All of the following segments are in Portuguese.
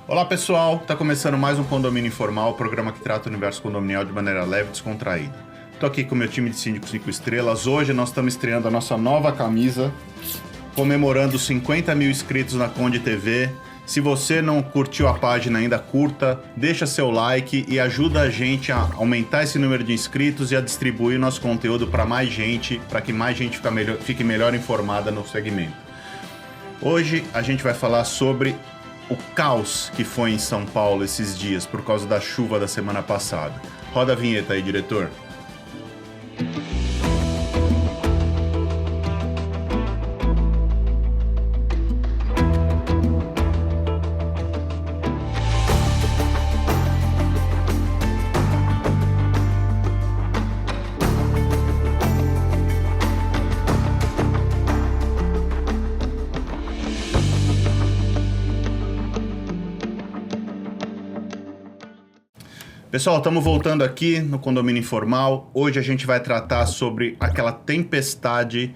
Olá pessoal, está começando mais um Condomínio Informal, o programa que trata o universo condominial de maneira leve e descontraída. Estou aqui com o meu time de síndicos 5 estrelas. Hoje nós estamos estreando a nossa nova camisa, comemorando os 50 mil inscritos na Conde TV. Se você não curtiu a página ainda, curta, deixa seu like e ajuda a gente a aumentar esse número de inscritos e a distribuir nosso conteúdo para mais gente, para que mais gente fique melhor informada no segmento. Hoje a gente vai falar sobre o caos que foi em São Paulo esses dias por causa da chuva da semana passada. Roda a vinheta aí, diretor. Pessoal, estamos voltando aqui no Condomínio Informal. Hoje a gente vai tratar sobre aquela tempestade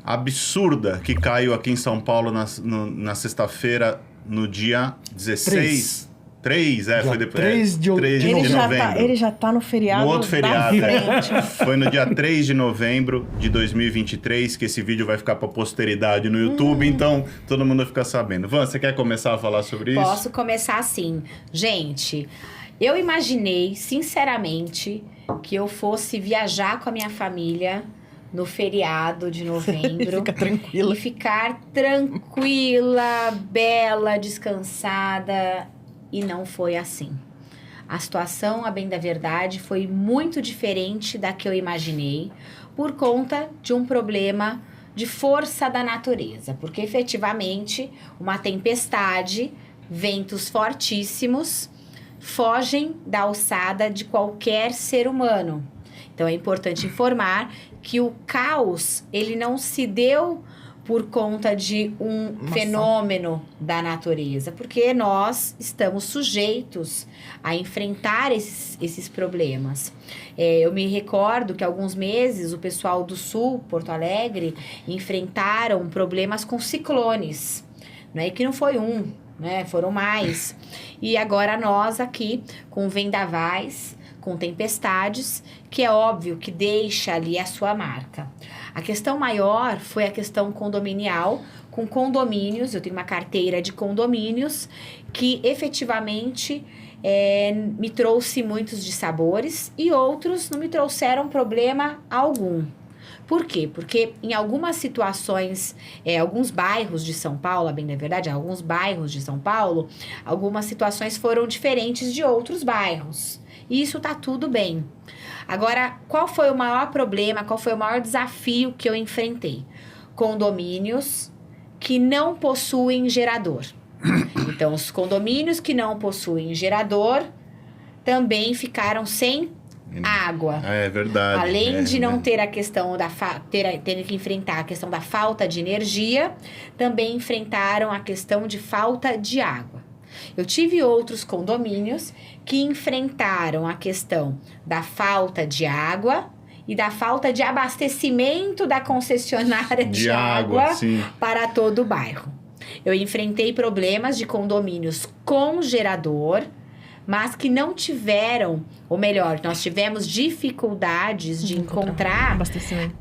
absurda que caiu aqui em São Paulo na sexta-feira, no dia 16... 3, foi depois. 3 de novembro. Ele já tá no feriado. No outro feriado. Da frente. Foi no dia 3 de novembro de 2023 que esse vídeo vai ficar para posteridade no YouTube, então todo mundo fica sabendo. Van, você quer começar a falar sobre isso? Posso começar assim. Gente, eu imaginei, sinceramente, que eu fosse viajar com a minha família no feriado de novembro. Fica tranquila. E ficar tranquila, bela, descansada. E não foi assim. A situação, a bem da verdade, foi muito diferente da que eu imaginei por conta de um problema de força da natureza. Porque, efetivamente, uma tempestade, ventos fortíssimos, fogem da alçada de qualquer ser humano. Então, é importante informar que o caos, ele não se deu por conta de um fenômeno da natureza, porque nós estamos sujeitos a enfrentar esses problemas. Eu me recordo que há alguns meses o pessoal do Sul, Porto Alegre, enfrentaram problemas com ciclones, né? E que não foi um, né? Foram mais. E agora nós aqui com vendavais, com tempestades, que é óbvio que deixa ali a sua marca. A questão maior foi a questão condominial, com condomínios. Eu tenho uma carteira de condomínios que efetivamente me trouxe muitos dissabores e outros não me trouxeram problema algum. Por quê? Porque em algumas situações, alguns bairros de São Paulo, a bem da verdade, alguns bairros de São Paulo, algumas situações foram diferentes de outros bairros. E isso tá tudo bem. Agora, qual foi o maior problema, qual foi o maior desafio que eu enfrentei? Condomínios que não possuem gerador. Então, os condomínios que não possuem gerador também ficaram sem água. É verdade. Além de não ter a questão ter que enfrentar a questão da falta de energia, também enfrentaram a questão de falta de água. Eu tive outros condomínios que enfrentaram a questão da falta de água e da falta de abastecimento da concessionária de água para todo o bairro. Eu enfrentei problemas de condomínios com gerador, mas que não tiveram, ou melhor, nós tivemos dificuldades de encontrar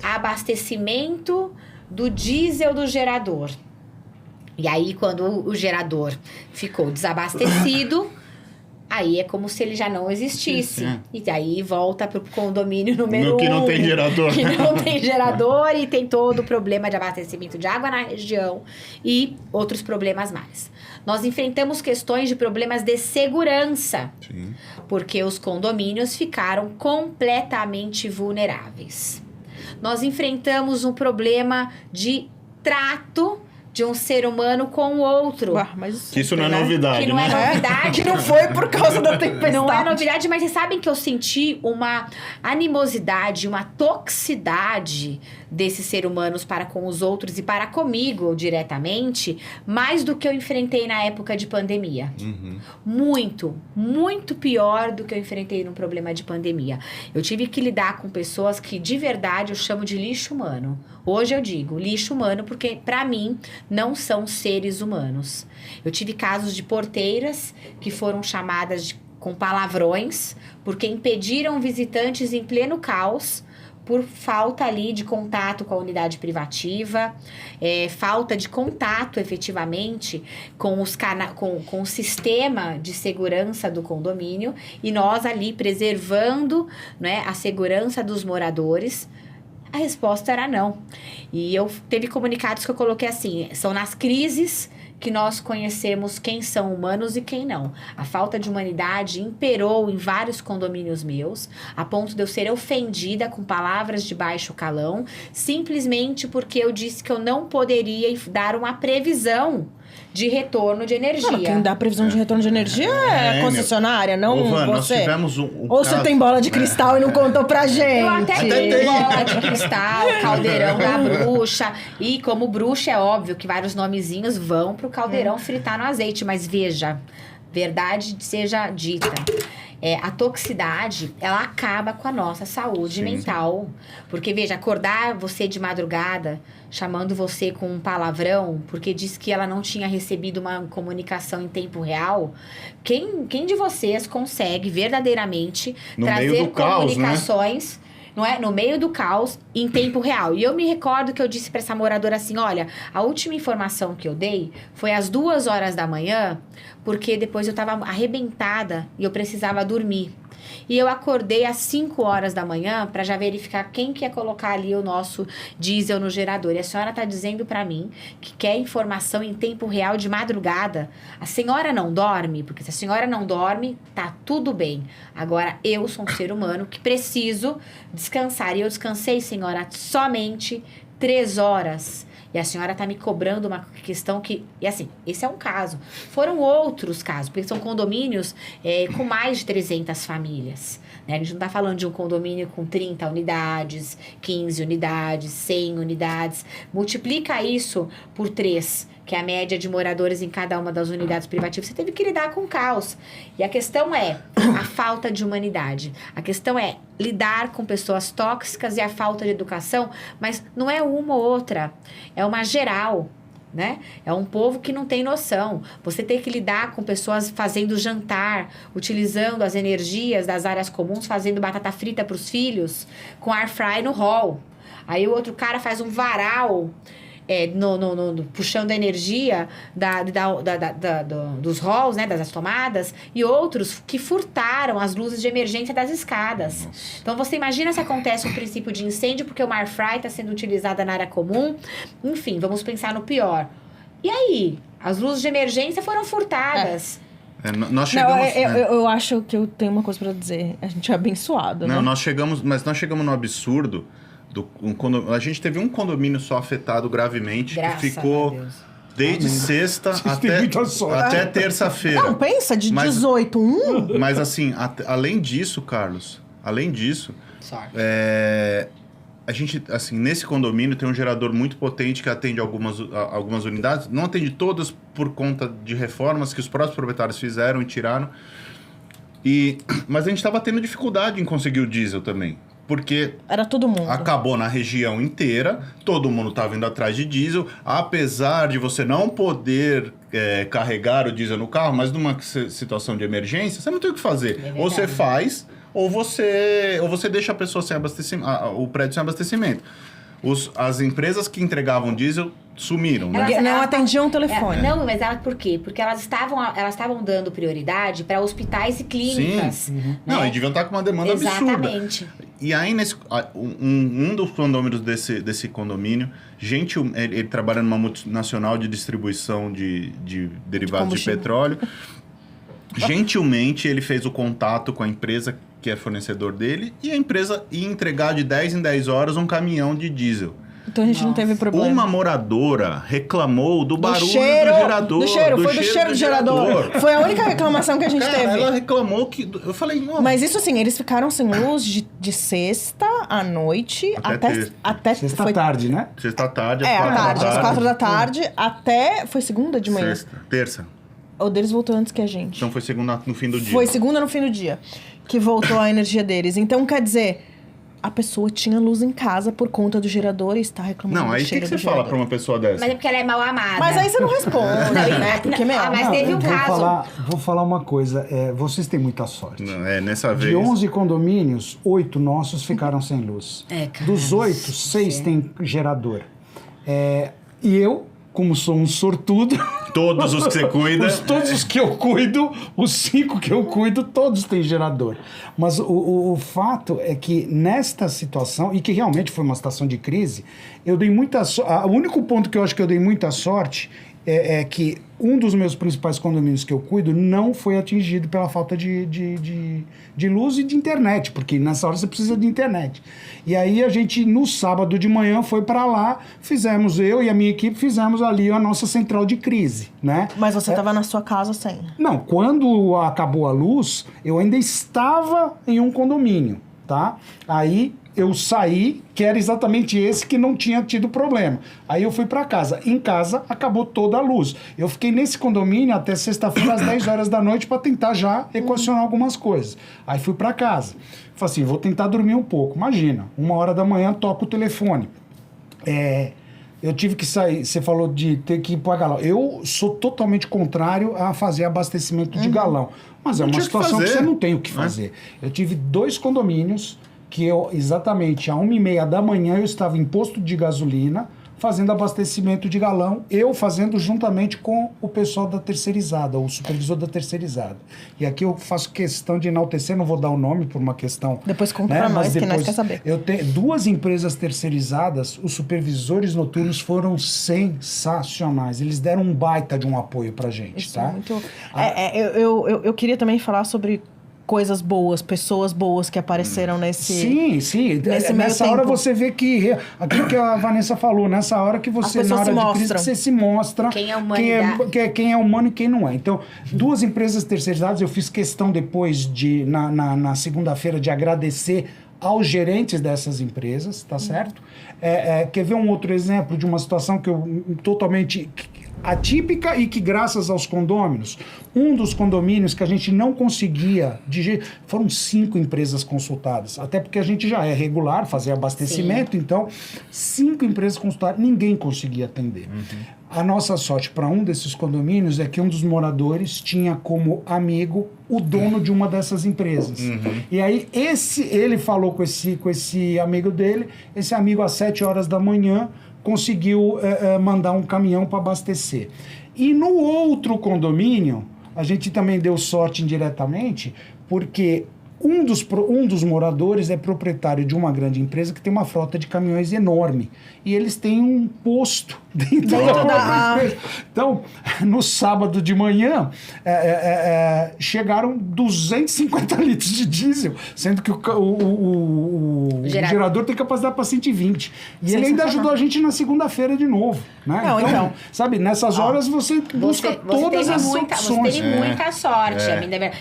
abastecimento do diesel do gerador. E aí, quando o gerador ficou desabastecido, aí é como se ele já não existisse. E aí volta pro condomínio número 1. Que não tem gerador. Que não tem gerador e tem todo o problema de abastecimento de água na região e outros problemas mais. Nós enfrentamos questões de problemas de segurança. Sim. Porque os condomínios ficaram completamente vulneráveis. Nós enfrentamos um problema de trato de um ser humano com o outro. Mas isso não é novidade, que não é novidade. Que não foi por causa da tempestade. Não é novidade, mas vocês sabem que eu senti uma animosidade, uma toxicidade desses seres humanos para com os outros e para comigo diretamente, mais do que eu enfrentei na época de pandemia. Muito, muito pior do que eu enfrentei num problema de pandemia. Eu tive que lidar com pessoas que, de verdade, eu chamo de lixo humano. Hoje eu digo lixo humano porque, para mim, não são seres humanos. Eu tive casos de porteiras que foram chamadas com palavrões porque impediram visitantes em pleno caos por falta ali de contato com a unidade privativa, falta de contato efetivamente com o sistema de segurança do condomínio, e nós ali preservando, né, a segurança dos moradores. A resposta era não. E teve comunicados que eu coloquei assim: são nas crises que nós conhecemos quem são humanos e quem não. A falta de humanidade imperou em vários condomínios meus, a ponto de eu ser ofendida com palavras de baixo calão, simplesmente porque eu disse que eu não poderia dar uma previsão de retorno de energia. Quem dá previsão de retorno de energia é a concessionária, não Van, você. Nós tivemos Ou você tem bola de cristal e não contou pra gente? Eu até tenho bola de cristal, caldeirão da bruxa. E como bruxa, é óbvio que vários nomezinhos vão pro caldeirão fritar no azeite. Mas veja, verdade seja dita. A toxicidade, ela acaba com a nossa saúde mental. Porque, veja, acordar você de madrugada, chamando você com um palavrão, porque disse que ela não tinha recebido uma comunicação em tempo real. Quem de vocês consegue verdadeiramente trazer comunicações... Não é? No meio do caos, em tempo real. E eu me recordo que eu disse para essa moradora assim: olha, a última informação que eu dei foi às 2h da manhã, porque depois eu estava arrebentada e eu precisava dormir. E eu acordei às 5h da manhã para já verificar quem que ia colocar ali o nosso diesel no gerador. E a senhora está dizendo para mim que quer informação em tempo real de madrugada. A senhora não dorme? Porque se a senhora não dorme, tá tudo bem. Agora, eu sou um ser humano que preciso descansar. E eu descansei, senhora, somente 3 horas. E a senhora está me cobrando uma questão que... E assim, esse é um caso. Foram outros casos, porque são condomínios com mais de 300 famílias. Né? A gente não está falando de um condomínio com 30 unidades, 15 unidades, 100 unidades. Multiplica isso por 3, que é a média de moradores em cada uma das unidades privativas. Você teve que lidar com o caos. E a questão é a falta de humanidade. A questão é lidar com pessoas tóxicas e a falta de educação, mas não é uma ou outra, é uma geral, né? É um povo que não tem noção. Você tem que lidar com pessoas fazendo jantar, utilizando as energias das áreas comuns, fazendo batata frita para os filhos, com air fry no hall. Aí o outro cara faz um varal... puxando a energia dos halls, né, das tomadas, e outros que furtaram as luzes de emergência das escadas. Nossa. Então, você imagina se acontece um princípio de incêndio porque uma air fry está sendo utilizada na área comum. Enfim, vamos pensar no pior. E aí? As luzes de emergência foram furtadas. Nós chegamos... eu acho que eu tenho uma coisa para dizer. A gente é abençoado, né? Nós chegamos no absurdo... A gente teve um condomínio só afetado gravemente, que ficou desde sexta até terça-feira. Não, pensa, de 18. Mas assim, além disso, Carlos, a gente, assim, nesse condomínio tem um gerador muito potente que atende algumas unidades. Não atende todas por conta de reformas que os próprios proprietários fizeram e tiraram. Mas a gente estava tendo dificuldade em conseguir o diesel também. Porque era todo mundo. Acabou na região inteira, todo mundo estava indo atrás de diesel, apesar de você não poder carregar o diesel no carro, mas numa situação de emergência, você não tem o que fazer. Ou você faz, ou você deixa a pessoa sem abastecimento, o prédio sem abastecimento. As empresas que entregavam diesel sumiram, né? Não atendiam o telefone. Não, mas por quê? Porque elas estavam dando prioridade para hospitais e clínicas. Sim. Né? Não, e deviam estar com uma demanda absurda. Exatamente. E aí, um dos condôminos desse condomínio, ele trabalha numa multinacional de distribuição de derivados de petróleo. Gentilmente, ele fez o contato com a empresa que é fornecedor dele, e a empresa ia entregar de 10 em 10 horas um caminhão de diesel. Então a gente não teve problema. Uma moradora reclamou do barulho do gerador. Foi do cheiro do gerador. Foi a única reclamação que a gente teve. Ela reclamou que... Eu falei... Mas isso assim, eles ficaram sem luz de sexta à noite até sexta à tarde, né? Sexta à tarde, às 4 da tarde, até... Foi segunda de manhã? Terça. O deles voltou antes que a gente. Então foi segunda no fim do dia. Foi segunda no fim do dia que voltou a energia deles. Então, quer dizer... a pessoa tinha luz em casa por conta do gerador e está reclamando Não, aí do o que cheiro você do fala gerador. pra uma pessoa dessa? Mas é porque ela é mal amada. Mas aí você não responde, né? Porque, meu... Mas teve um caso. Vou falar uma coisa. Vocês têm muita sorte. Não, nessa De vez... 11 condomínios, 8 nossos ficaram sem luz. Cara, Dos 8, 6 têm gerador. E eu, como sou um sortudo... Todos os que você cuida... Todos os que eu cuido, os 5 que eu cuido, todos têm gerador. Mas o fato é que nesta situação, e que realmente foi uma situação de crise, eu dei muita sorte. O único ponto que eu acho que eu dei muita sorte é que um dos meus principais condomínios que eu cuido não foi atingido pela falta de luz e de internet, porque nessa hora você precisa de internet. E aí a gente, no sábado de manhã, foi para lá, eu e a minha equipe fizemos ali a nossa central de crise, né? Mas você estava na sua casa sem? Não, quando acabou a luz, eu ainda estava em um condomínio, tá? Aí eu saí, que era exatamente esse que não tinha tido problema. Aí eu fui para casa. Em casa, acabou toda a luz. Eu fiquei nesse condomínio até sexta-feira, às 10 horas da noite, para tentar já equacionar algumas coisas. Aí fui para casa. Falei assim, vou tentar dormir um pouco. Imagina, 1h da manhã, toca o telefone. Eu tive que sair, você falou de ter que ir para galão. Eu sou totalmente contrário a fazer abastecimento de galão. Mas é uma situação que você não tem o que fazer. Eu tive 2 condomínios que eu, exatamente, às 1h30 da manhã, eu estava em posto de gasolina, fazendo abastecimento de galão, eu fazendo juntamente com o pessoal da terceirizada, o supervisor da terceirizada. E aqui eu faço questão de enaltecer, não vou dar o nome por uma questão... Depois conta pra nós, que nós quer saber. Eu tenho 2 empresas terceirizadas, os supervisores noturnos foram sensacionais. Eles deram um baita de um apoio pra gente, Isso tá? é muito... Eu queria também falar sobre coisas boas, pessoas boas que apareceram nesse... Sim. Nesse nessa meio hora tempo. você vê que... Aquilo que a Vanessa falou, nessa hora que você, na hora de crise, que você se mostra quem é quem é humano e quem não é. Então, 2 empresas terceirizadas, eu fiz questão depois na segunda-feira de agradecer aos gerentes dessas empresas, tá certo? Quer ver um outro exemplo de uma situação que eu totalmente atípica e que graças aos condôminos, um dos condomínios que a gente não conseguia, foram 5 empresas consultadas, até porque a gente já é regular, fazer abastecimento, então 5 empresas consultadas, ninguém conseguia atender. A nossa sorte para um desses condomínios é que um dos moradores tinha como amigo o dono de uma dessas empresas. E aí ele falou com esse amigo dele, esse amigo às 7 horas da manhã conseguiu mandar um caminhão para abastecer. E no outro condomínio, a gente também deu sorte indiretamente, porque um dos moradores é proprietário de uma grande empresa que tem uma frota de caminhões enorme. E eles têm um posto dentro da empresa. Então, no sábado de manhã, chegaram 250 litros de diesel, sendo que o gerador tem capacidade para 120. E ele ainda ajudou a gente na segunda-feira de novo. Né? Não, então, sabe, nessas horas você busca todas as opções. Você teve muita sorte.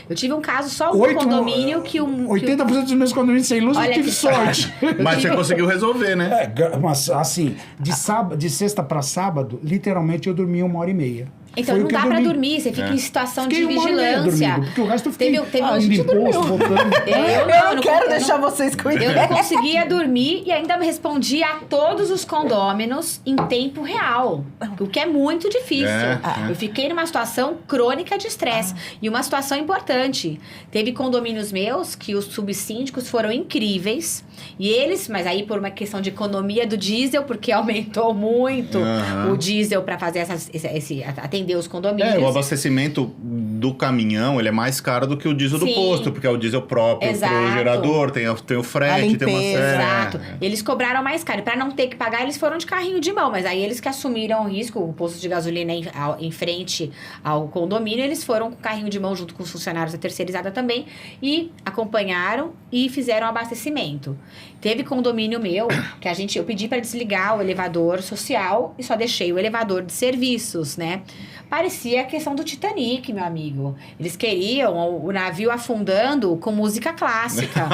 Eu tive um caso só um condomínio que 80% dos meus condomínios sem luz, eu tive sorte. Mas você conseguiu resolver, né? Mas assim, de sexta para sábado, literalmente eu dormi 1h30. Então não dá pra dormir, você fica em situação de vigilância. Dormindo, porque o resto eu fiquei teve imposto, voltando. Eu não quero deixar vocês com Eu não conseguia dormir e ainda me respondia a todos os condôminos em tempo real, o que é muito difícil. Eu fiquei numa situação crônica de estresse. E uma situação importante, teve condomínios meus que os subsíndicos foram incríveis, e eles, mas aí por uma questão de economia do diesel, porque aumentou muito o diesel para fazer atender os condomínios. O abastecimento do caminhão, ele é mais caro do que o diesel do posto, porque é o diesel próprio pro gerador, tem o frete, tem uma série. Exato. Eles cobraram mais caro. Para não ter que pagar, eles foram de carrinho de mão, mas aí eles que assumiram o risco, o posto de gasolina em frente ao condomínio, eles foram com carrinho de mão junto com os funcionários da terceirizada também e acompanharam e fizeram o abastecimento. Teve condomínio meu que eu pedi para desligar o elevador social e só deixei o elevador de serviços, né? Parecia a questão do Titanic, meu amigo. comigo. Eles queriam o navio afundando com música clássica.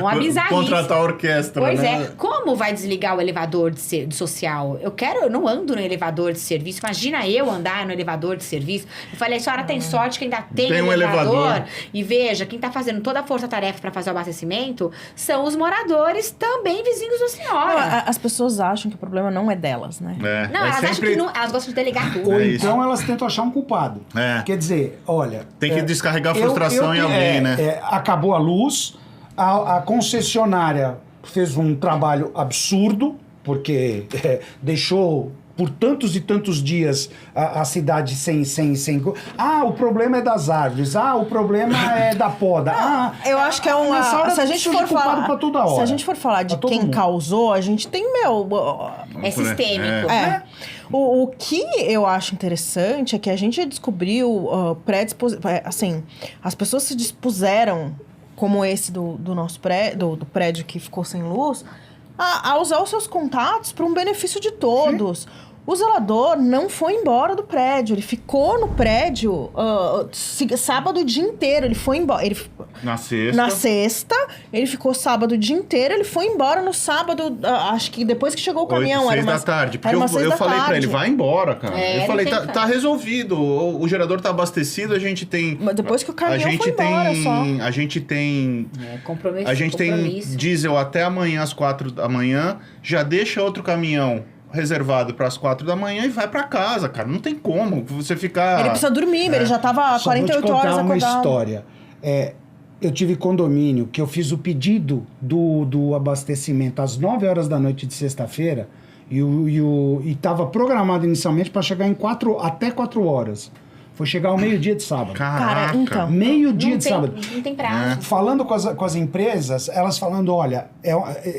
Uma bizarrice. Contratar a orquestra, Pois né? é. Como vai desligar o elevador de social? Eu não ando no elevador de serviço. Imagina eu andar no elevador de serviço. Eu falei, a senhora tem sorte que ainda tem um elevador. E veja, quem tá fazendo toda a força-tarefa para fazer o abastecimento são os moradores, também vizinhos da senhora. As pessoas acham que o problema não é delas, né? Não, elas acham que elas gostam de delegar tudo. Ou É isso. então elas tentam achar um culpado. Quer dizer, olha... Tem que descarregar a frustração em alguém, né? Acabou a luz, a concessionária fez um trabalho absurdo, porque deixou por tantos e tantos dias a cidade sem... o problema é das árvores. O problema é da poda. Eu acho que é uma... nessa hora Se a gente precisa for de culpado falar, pra toda hora. se a gente for falar de Pra todo quem mundo. causou, a gente tem, É sistêmico. O que eu acho interessante é que a gente descobriu assim, as pessoas se dispuseram, como esse do nosso prédio, do prédio que ficou sem luz, a usar os seus contatos para um benefício de todos. O zelador não foi embora do prédio, ele ficou no prédio sábado o dia inteiro, ele foi embora. Na sexta. Na sexta, ele ficou sábado o dia inteiro, ele foi embora no sábado, acho que depois que chegou o caminhão. 6 da tarde. Porque era umas 6 eu da falei pra tarde. ele, vai embora, cara. É, eu falei, ele tem que tá resolvido. O gerador tá abastecido, a gente tem... Mas depois que o caminhão a gente foi embora tem, só. A gente tem... Compromisso. A gente tem diesel até amanhã às 4 da manhã, já deixa outro caminhão reservado para as 4 da manhã e vai para casa, cara. Não tem como você ficar... Ele precisa dormir, ele já tava Só vou te 48 horas contar uma acordado. história. Eu tive condomínio que eu fiz o pedido do abastecimento às 9 horas da noite de sexta-feira e estava programado inicialmente para chegar até 4 horas. Foi chegar ao meio-dia de sábado. Caraca. então. Meio-dia de sábado. Não tem prazo. Falando com as empresas, elas falando, olha,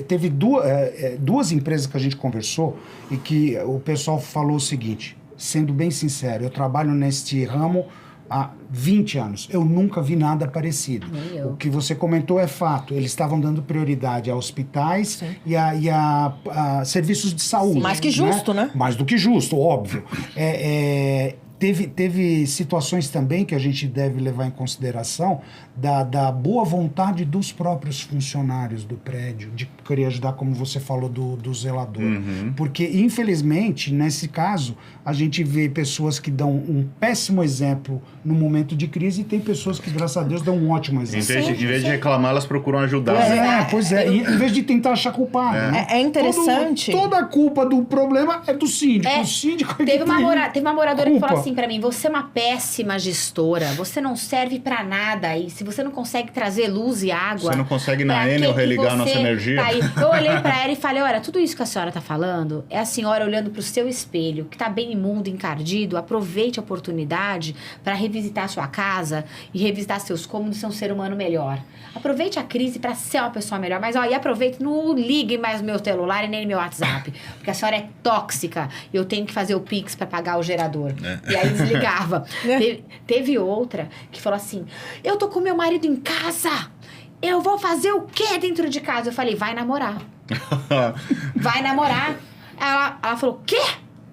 teve duas empresas que a gente conversou e que o pessoal falou o seguinte, sendo bem sincero, eu trabalho neste ramo há 20 anos. Eu nunca vi nada parecido. Nem eu. O que você comentou é fato. Eles estavam dando prioridade a hospitais e a serviços de saúde. Mais que justo, né? Mais do que justo, óbvio. Teve situações também que a gente deve levar em consideração da boa vontade dos próprios funcionários do prédio, de querer ajudar, como você falou, do zelador. Porque, infelizmente, nesse caso, a gente vê pessoas que dão um péssimo exemplo no momento de crise e tem pessoas que, graças a Deus, dão um ótimo exemplo. Em vez de reclamar, elas procuram ajudar. né? Pois é. Em vez de tentar achar culpado. Né? É interessante. Toda a culpa do problema é do síndico. O síndico é que Teve uma moradora que culpa. falou assim pra mim, você é uma péssima gestora, você não serve pra nada, e se você não consegue trazer luz e água... Você não consegue na pra Enel que religar você nossa energia? tá aí? Eu olhei pra ela e falei, olha, tudo isso que a senhora tá falando é a senhora olhando pro seu espelho, que tá bem imundo, encardido, aproveite a oportunidade pra revisitar a sua casa e revisitar seus cômodos e ser um ser humano melhor. Aproveite a crise pra ser uma pessoa melhor, mas e aproveite, não ligue mais meu celular e nem meu WhatsApp, porque a senhora é tóxica e eu tenho que fazer o Pix pra pagar o gerador. E aí desligava. Teve outra que falou assim, eu tô com meu marido em casa, eu vou fazer o quê dentro de casa? Eu falei, vai namorar. Vai namorar. Ela falou, o quê?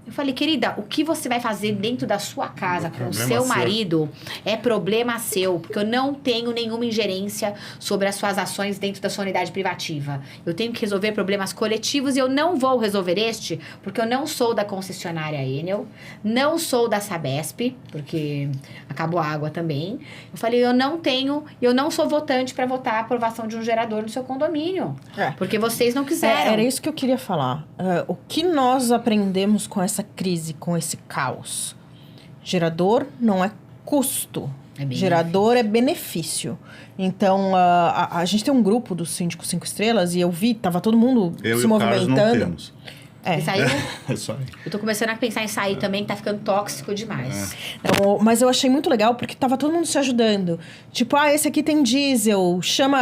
Eu falei, querida, o que você vai fazer dentro da sua casa com o seu marido é problema seu, porque eu não tenho nenhuma ingerência sobre as suas ações dentro da sua unidade privativa. Eu tenho que resolver problemas coletivos e eu não vou resolver este, porque eu não sou da concessionária Enel, não sou da Sabesp, porque acabou a água também. Eu falei, eu não sou votante para votar a aprovação de um gerador no seu condomínio, porque vocês não quiseram. Era isso que eu queria falar. O que nós aprendemos com essa crise, com esse caos? Gerador não é custo. Gerador é benefício. Então, a gente tem um grupo dos síndicos 5 estrelas e eu vi, tava todo mundo Eu se e o Carlos movimentando. não temos. Você saiu? É só aí. Eu tô começando a pensar em sair também, que tá ficando tóxico demais. Mas eu achei muito legal porque tava todo mundo se ajudando. Tipo, esse aqui tem diesel, chama,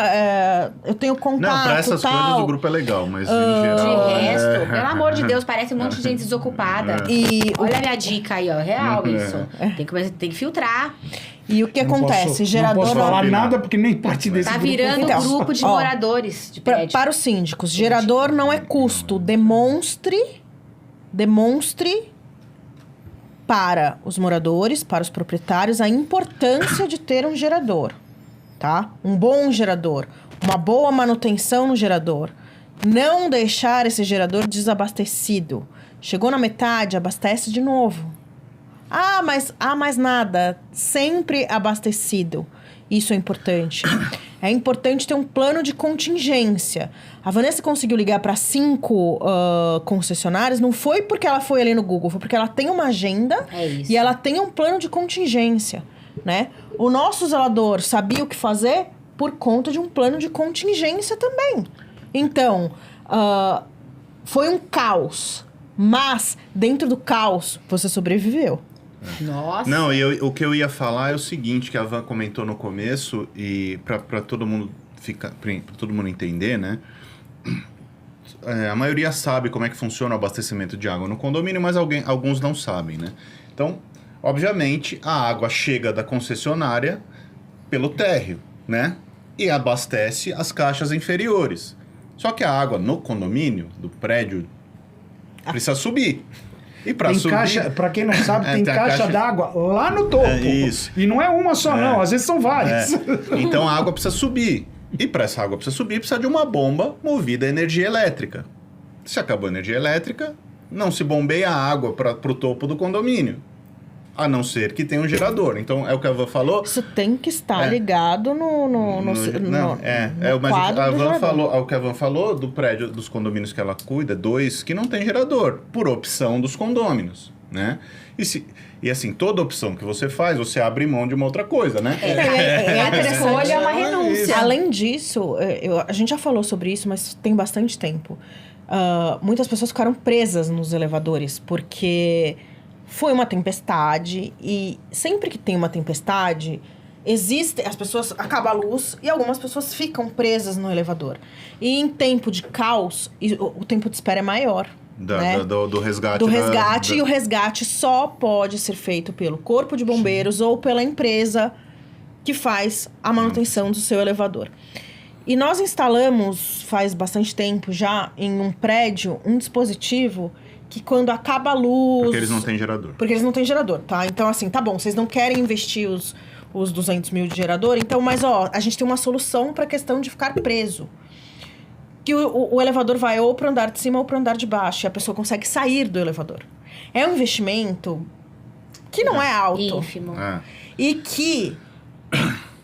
eu tenho contato, Não, pra essas tal. coisas o grupo é legal, mas em De geral... resto, pelo amor de Deus, parece um monte de gente desocupada. Olha a minha dica aí, ó. Real isso. Tem que filtrar. E o que acontece? Gerador não posso não- falar nada porque nem parte desse Tá grupo. virando Então, grupo de ó, moradores de prédio. Para os síndicos, gerador não é custo. Demonstre para os moradores, para os proprietários, a importância de ter um gerador, tá? Um bom gerador, uma boa manutenção no gerador. Não deixar esse gerador desabastecido. Chegou na metade, abastece de novo. Mais nada. Sempre abastecido. Isso é importante. É importante ter um plano de contingência. A Vanessa conseguiu ligar para 5 concessionárias, não foi porque ela foi ali no Google, foi porque ela tem uma agenda e ela tem um plano de contingência, né? O nosso zelador sabia o que fazer por conta de um plano de contingência também. Então, foi um caos, mas dentro do caos você sobreviveu. Nossa. Não, o que eu ia falar é o seguinte, que a Van comentou no começo, e para todo mundo pra todo mundo entender, né? A maioria sabe como é que funciona o abastecimento de água no condomínio, mas alguns não sabem, né? Então, obviamente, a água chega da concessionária pelo térreo, né? E abastece as caixas inferiores. Só que a água no condomínio, do prédio, precisa subir. E para subir... caixa, para quem não sabe, tem caixa d'água lá no topo. Isso. E não é uma só, não. Às vezes são várias. Então a água precisa subir. E para essa água precisa subir, precisa de uma bomba movida a energia elétrica. Se acabou a energia elétrica, não se bombeia a água para o topo do condomínio. A não ser que tenha um gerador. Então, é o que a Van falou. Isso tem que estar ligado Mas a Van falou, o que a Van falou do prédio, dos condomínios que ela cuida, 2 que não tem gerador, por opção dos condôminos, né? E assim, toda opção que você faz, você abre mão de uma outra coisa, né? A escolha é uma renúncia. Além disso, a gente já falou sobre isso, mas tem bastante tempo. Muitas pessoas ficaram presas nos elevadores, porque... foi uma tempestade e sempre que tem uma tempestade, as pessoas... acaba a luz e algumas pessoas ficam presas no elevador. E em tempo de caos, o tempo de espera é maior. Né? Do resgate. Do resgate, e o resgate só pode ser feito pelo Corpo de Bombeiros ou pela empresa que faz a manutenção do seu elevador. E nós instalamos, faz bastante tempo já, em um prédio, um dispositivo... que quando acaba a luz... Porque eles não têm gerador. Porque eles não têm gerador, tá? Então, assim, tá bom, vocês não querem investir os 200 mil de gerador, então, mas, a gente tem uma solução pra questão de ficar preso. Que o elevador vai ou pro andar de cima ou pro andar de baixo, e a pessoa consegue sair do elevador. É um investimento que não é alto. Ínfimo. E que...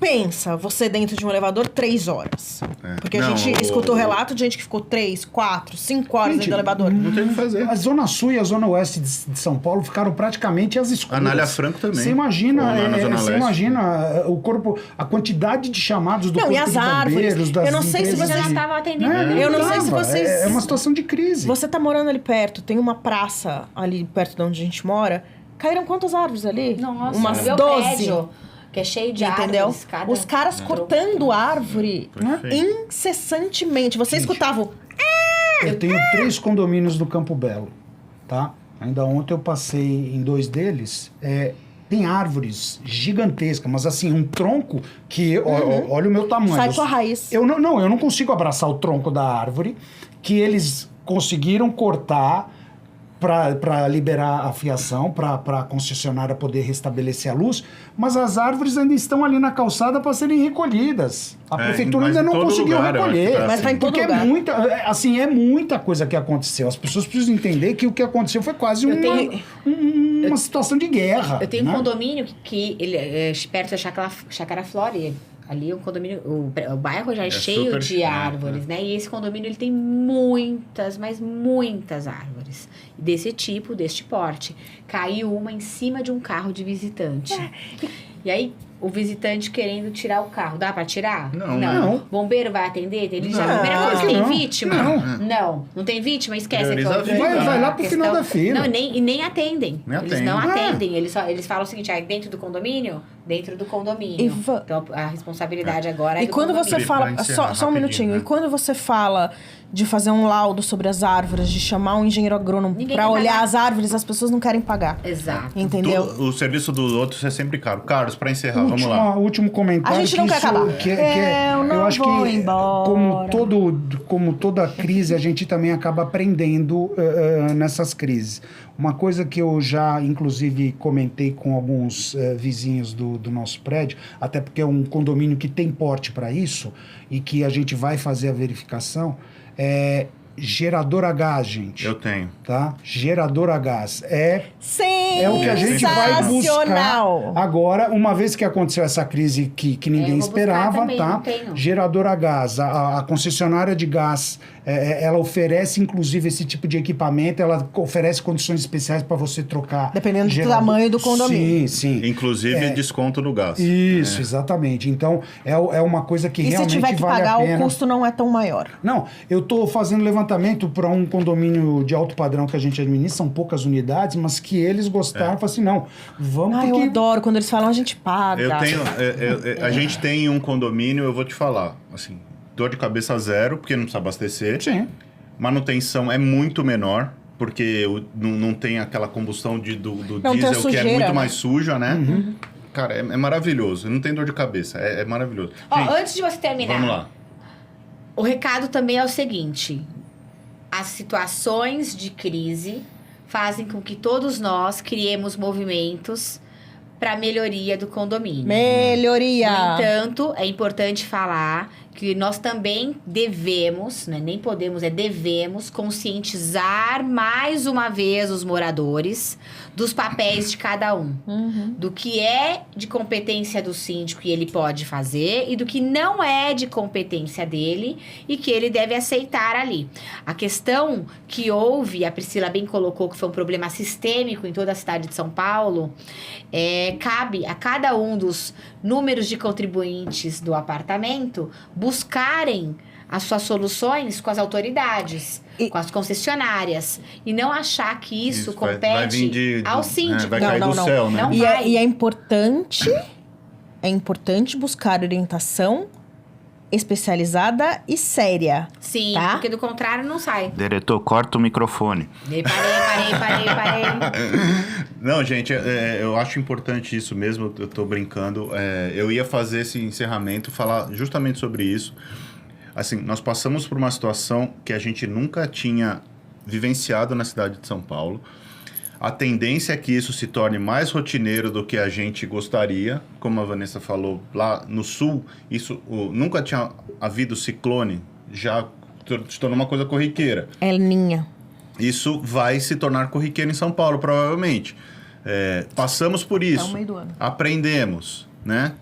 pensa, você dentro de um elevador 3 horas. Porque a gente escutou relato de gente que ficou 3, 4, 5 horas dentro do elevador. Não tem o que fazer. A Zona Sul e a Zona Oeste de São Paulo ficaram praticamente as escuras. Anália Franco também. Você imagina, o corpo, a quantidade de chamados do Corpo de Bombeiros, das eu não sei se vocês não estavam atendendo. Eu não sei se vocês... É uma situação de crise. Você tá morando ali perto, tem uma praça ali perto de onde a gente mora. Caíram quantas árvores ali? Nossa, umas meu 12. Prédio, que é cheio de árvores. Os caras cortando árvore incessantemente. Você escutava o... Eu tenho 3 condomínios do Campo Belo, tá? Ainda ontem eu passei em 2 deles. Tem árvores gigantescas, mas assim, um tronco que... Olha o meu tamanho. Sai com a raiz. Eu não consigo abraçar o tronco da árvore, que eles conseguiram cortar para liberar a fiação, para a concessionária poder restabelecer a luz, mas as árvores ainda estão ali na calçada para serem recolhidas. A prefeitura ainda não conseguiu recolher. Mas tá em todo porque lugar. É muita coisa que aconteceu. As pessoas precisam entender que o que aconteceu foi quase uma situação de guerra. Eu tenho um né? condomínio que ele é perto da Chácara Flore. Ali o condomínio, o bairro já é cheio de árvores, né? E esse condomínio ele tem muitas, mas muitas árvores desse tipo, deste porte. Caiu uma em cima de um carro de visitante. E aí o visitante querendo tirar o carro, dá pra tirar? Não. Bombeiro vai atender? Ele já Não, primeira coisa, tem não. vítima? Não tem vítima, esquece. Prioriza a vida. Vai lá pro final da fila. Não, e nem atendem. Nem Eles atendem. não atendem. Eles falam o seguinte, dentro do condomínio? Dentro do condomínio. Então, a responsabilidade agora é E do quando condomínio. você fala... Pra encerrar Só um minutinho. rapidinho, né? E quando você fala de fazer um laudo sobre as árvores, de chamar um engenheiro agrônomo Ninguém pra quer olhar pagar. as árvores, as pessoas não querem pagar. Exato. Entendeu? O serviço dos outros é sempre caro. Carlos, para encerrar. Vamos lá. último comentário. A gente não quer acabar. Eu acho vou que, embora. como toda crise, a gente também acaba aprendendo nessas crises. Uma coisa que eu já, inclusive, comentei com alguns vizinhos do nosso prédio, até porque é um condomínio que tem porte para isso, e que a gente vai fazer a verificação, é gerador a gás, gente. Eu tenho. Tá? Gerador a gás. Sim, É o que a gente vai buscar sensacional. agora, uma vez que aconteceu essa crise que ninguém eu vou buscar esperava, também, tá? não tenho. Gerador a gás. A concessionária de gás, ela oferece, inclusive, esse tipo de equipamento, ela oferece condições especiais para você trocar. Dependendo do tamanho do condomínio. Sim. Inclusive desconto no gás. Isso, exatamente. Então, é uma coisa que E se realmente tiver que vale pagar, a pena. o custo não é tão maior. Não, eu estou fazendo levantamento para um condomínio de alto padrão que a gente administra, são poucas unidades, mas que eles gostaram, falaram assim, não, vamos Ai, eu porque... adoro. Quando eles falam, a gente paga. Eu tenho, a gente tem um condomínio, eu vou te falar, assim, dor de cabeça zero, porque não precisa abastecer. Sim. Manutenção é muito menor, porque não tem aquela combustão do Não tem diesel, que é sujeira, muito né? mais suja, né? Cara, é maravilhoso, não tem dor de cabeça, é maravilhoso. Ó, Gente, antes de você terminar, vamos lá. o recado também é o seguinte: as situações de crise fazem com que todos nós criemos movimentos para melhoria do condomínio. Melhoria. No entanto, é importante falar que nós também devemos, né, nem podemos, devemos conscientizar mais uma vez os moradores dos papéis de cada um. Do que é de competência do síndico e ele pode fazer e do que não é de competência dele e que ele deve aceitar ali. A questão que houve, a Priscila bem colocou que foi um problema sistêmico em toda a cidade de São Paulo, cabe a cada um dos números de contribuintes do apartamento buscarem as suas soluções com as autoridades, com as concessionárias, e não achar que isso vai compete vir ao síndico. vai cair do céu, né? Não E vai. é importante buscar orientação especializada e séria. Sim, Tá? porque do contrário não sai. Diretor, corta o microfone. Parei. Não, gente, eu acho importante isso mesmo, eu tô brincando. Eu ia fazer esse encerramento, falar justamente sobre isso. Assim, nós passamos por uma situação que a gente nunca tinha vivenciado na cidade de São Paulo. A tendência é que isso se torne mais rotineiro do que a gente gostaria. Como a Vanessa falou, lá no sul, nunca tinha havido ciclone, já se tornou uma coisa corriqueira. Elninha. Isso vai se tornar corriqueiro em São Paulo, provavelmente. Passamos por isso, Até o meio do ano. aprendemos, né?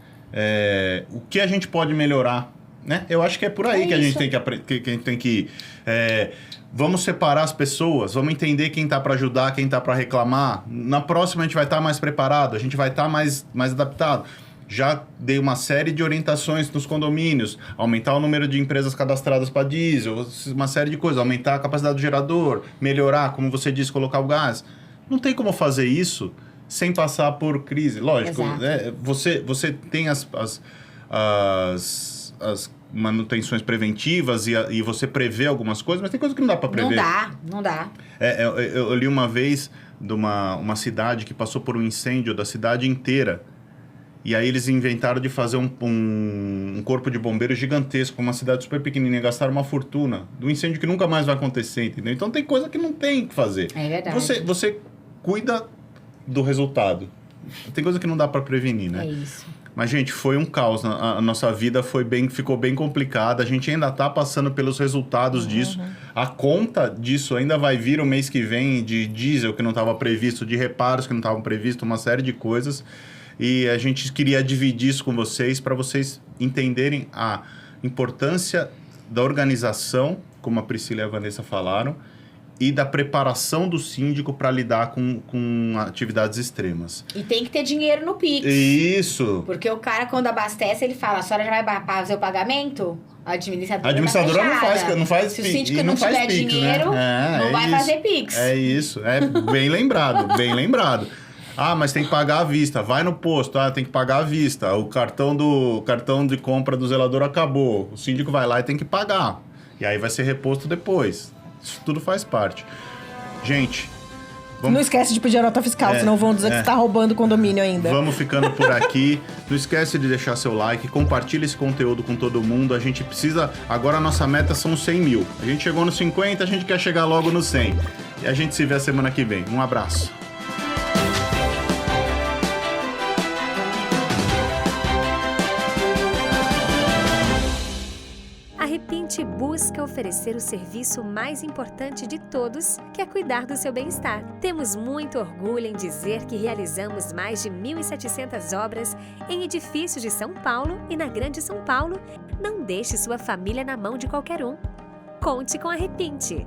O que a gente pode melhorar, né? Eu acho que é por aí que a gente tem que a gente tem que ir. Vamos separar as pessoas, vamos entender quem está para ajudar, quem está para reclamar. Na próxima a gente vai estar mais preparado, a gente vai estar mais adaptado. Já dei uma série de orientações nos condomínios, aumentar o número de empresas cadastradas para diesel, uma série de coisas, aumentar a capacidade do gerador, melhorar, como você disse, colocar o gás. Não tem como fazer isso sem passar por crise. Lógico, né? Você tem as manutenções preventivas e você prevê algumas coisas, mas tem coisas que não dá para prever. Não dá. Eu li uma vez de uma cidade que passou por um incêndio da cidade inteira. E aí eles inventaram de fazer um corpo de bombeiros gigantesco, uma cidade super pequenininha, gastaram uma fortuna do incêndio que nunca mais vai acontecer, entendeu? Então tem coisa que não tem que fazer. É verdade. Você cuida do resultado. Tem coisa que não dá para prevenir, né? É isso. Mas, gente, foi um caos. A nossa vida ficou bem complicada. A gente ainda está passando pelos resultados disso. A conta disso ainda vai vir o mês que vem, de diesel que não estava previsto, de reparos que não estavam previstos, uma série de coisas. E a gente queria dividir isso com vocês para vocês entenderem a importância da organização, como a Priscila e a Vanessa falaram, e da preparação do síndico para lidar com atividades extremas. E tem que ter dinheiro no Pix. Isso! Porque o cara, quando abastece, ele fala: a senhora já vai fazer o pagamento? A administradora não faz Se o Pix, síndico e não tiver Pix, dinheiro, né? não vai isso. fazer Pix. É isso, bem lembrado, bem lembrado. Ah, mas tem que pagar à vista. Vai no posto, tem que pagar à vista. O cartão de compra do zelador acabou. O síndico vai lá e tem que pagar. E aí vai ser reposto depois. Isso tudo faz parte. Gente, Não esquece de pedir a nota fiscal, senão vão dizer que você tá roubando o condomínio ainda. Vamos ficando por aqui. Não esquece de deixar seu like, compartilha esse conteúdo com todo mundo. A gente precisa... Agora a nossa meta são 100 mil. A gente chegou nos 50, a gente quer chegar logo nos 100. E a gente se vê a semana que vem. Um abraço. A Repinte busca oferecer o serviço mais importante de todos, que é cuidar do seu bem-estar. Temos muito orgulho em dizer que realizamos mais de 1.700 obras em edifícios de São Paulo e na Grande São Paulo. Não deixe sua família na mão de qualquer um. Conte com a Repinte.